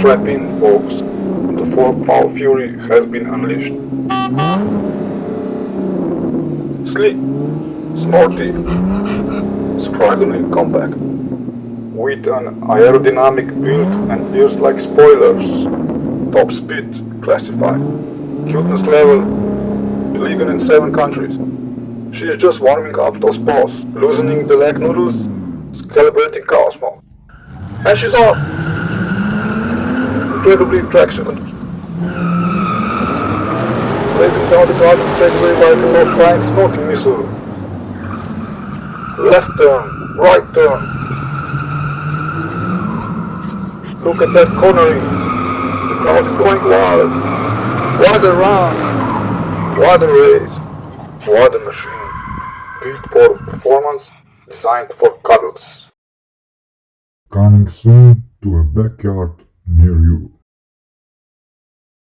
Strap in, folks. The 4-power fury has been unleashed. Sleek, sporty, surprisingly compact. With an aerodynamic build and ears like spoilers. Top speed, classified. Cuteness level, illegal in 7 countries. She is just warming up those paws, loosening the leg noodles, calibrating Cosmo. And she's off! Incredibly traction. Blazing down the garden straightaway like a low-flying smoking missile. Left turn, right turn. Look at that cornering. The crowd is going wild. What a run! What a race! What a machine. Built for performance, designed for cuddles. Coming soon to a backyard near you.